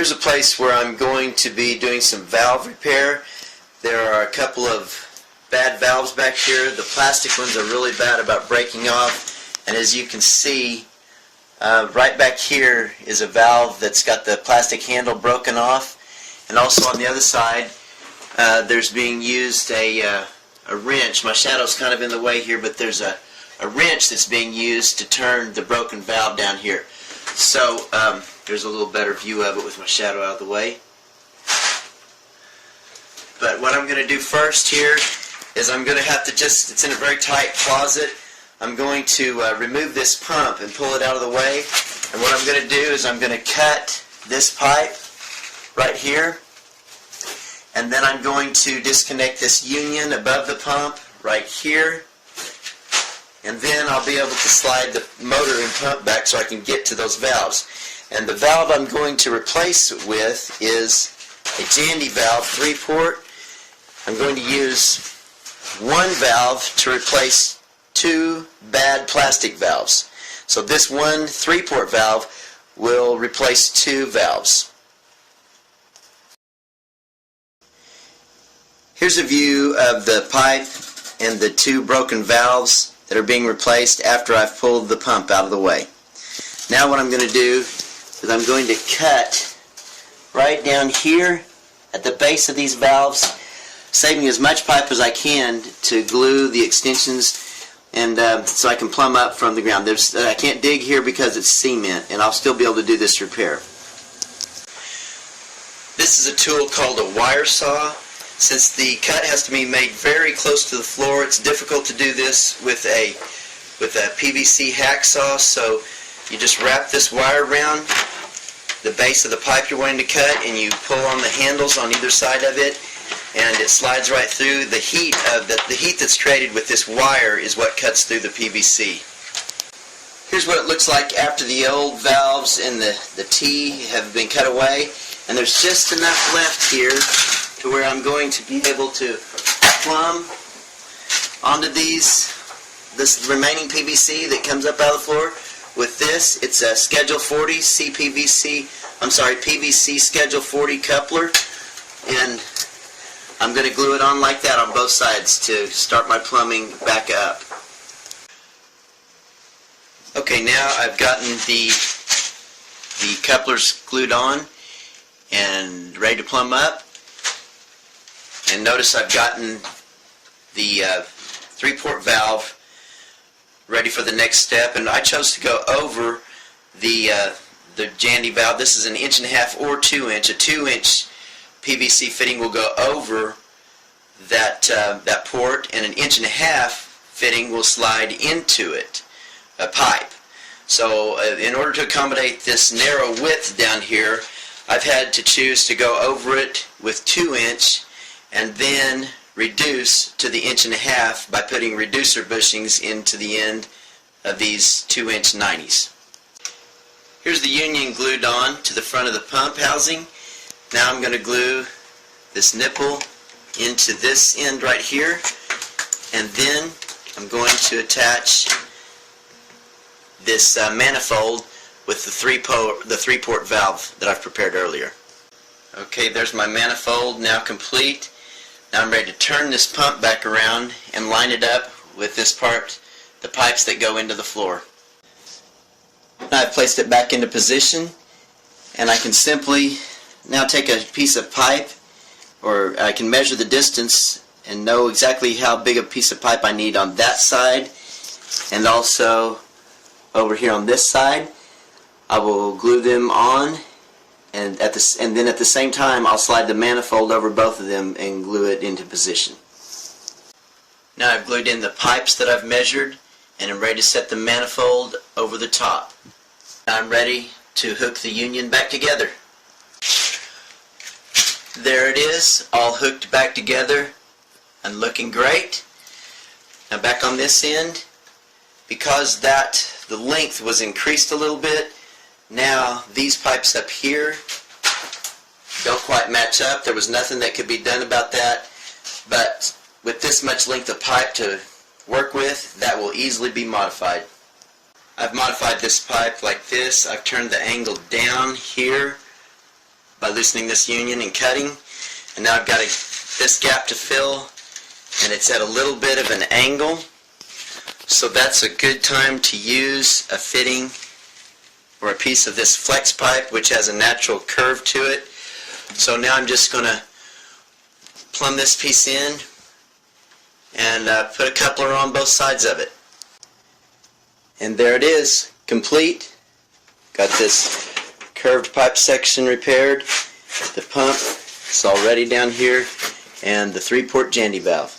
Here's a place where I'm going to be doing some valve repair. There are a couple of bad valves back here. The plastic ones are really bad about breaking off, and as you can see, right back here is a valve that's got the plastic handle broken off, and also on the other side there's being used a wrench. My shadow's kind of in the way here, but there's a wrench that's being used to turn the broken valve down here. So there's a little better view of it with my shadow out of the way. But what I'm going to do first here is I'm going to have to it's in a very tight closet. I'm going to remove this pump and pull it out of the way. And what I'm going to do is I'm going to cut this pipe right here. And then I'm going to disconnect this union above the pump right here. And then I'll be able to slide the motor and pump back so I can get to those valves. And the valve I'm going to replace it with is a Jandy valve 3-port. I'm going to use one valve to replace two bad plastic valves. So this one 3-port valve will replace two valves. Here's a view of the pipe and the two broken valves that are being replaced after I've pulled the pump out of the way. Now what I'm going to do is I'm going to cut right down here at the base of these valves, saving as much pipe as I can to glue the extensions, and so I can plumb up from the ground. I can't dig here because it's cement, and I'll still be able to do this repair. This is a tool called a wire saw. Since the cut has to be made very close to the floor, it's difficult to do this with a PVC hacksaw. So you just wrap this wire around the base of the pipe you're wanting to cut, and you pull on the handles on either side of it, and it slides right through. The heat that's created with this wire is what cuts through the PVC. Here's what it looks like after the old valves and the T have been cut away, and there's just enough left here to where I'm going to be able to plumb onto this remaining PVC that comes up out of the floor. With this, it's a Schedule 40 PVC Schedule 40 coupler, and I'm going to glue it on like that on both sides to start my plumbing back up. Okay, now I've gotten the couplers glued on and ready to plumb up. And notice I've gotten the 3-port valve ready for the next step, and I chose to go over the Jandy valve. This is an 1.5 or 2 inch. A 2-inch PVC fitting will go over that port, and an 1.5 fitting will slide into it, a pipe. So in order to accommodate this narrow width down here, I've had to choose to go over it with 2-inch and then reduce to the 1.5 by putting reducer bushings into the end of these 2-inch 90s. Here's the union glued on to the front of the pump housing. Now I'm going to glue this nipple into this end right here, and then I'm going to attach this manifold with the 3-port valve that I've prepared earlier. Okay, there's my manifold now complete. Now I'm ready to turn this pump back around and line it up with this part, the pipes that go into the floor. Now I've placed it back into position, and I can simply now take a piece of pipe, or I can measure the distance and know exactly how big a piece of pipe I need on that side, and also over here on this side. I will glue them on, and then at the same time I'll slide the manifold over both of them and glue it into position. Now I've glued in the pipes that I've measured, and I'm ready to set the manifold over the top. Now I'm ready to hook the union back together. There it is, all hooked back together and looking great. Now back on this end, because the length was increased a little bit, now these pipes up here don't quite match up. There was nothing that could be done about that, but with this much length of pipe to work with, that will easily be modified. I've modified this pipe like this. I've turned the angle down here by loosening this union and cutting. And now I've got this gap to fill, and it's at a little bit of an angle. So that's a good time to use a fitting or a piece of this flex pipe, which has a natural curve to it. So now I'm just going to plumb this piece in and put a coupler on both sides of it. And there it is, complete. Got this curved pipe section repaired, the pump, it's all ready down here, and the 3-port Jandy valve.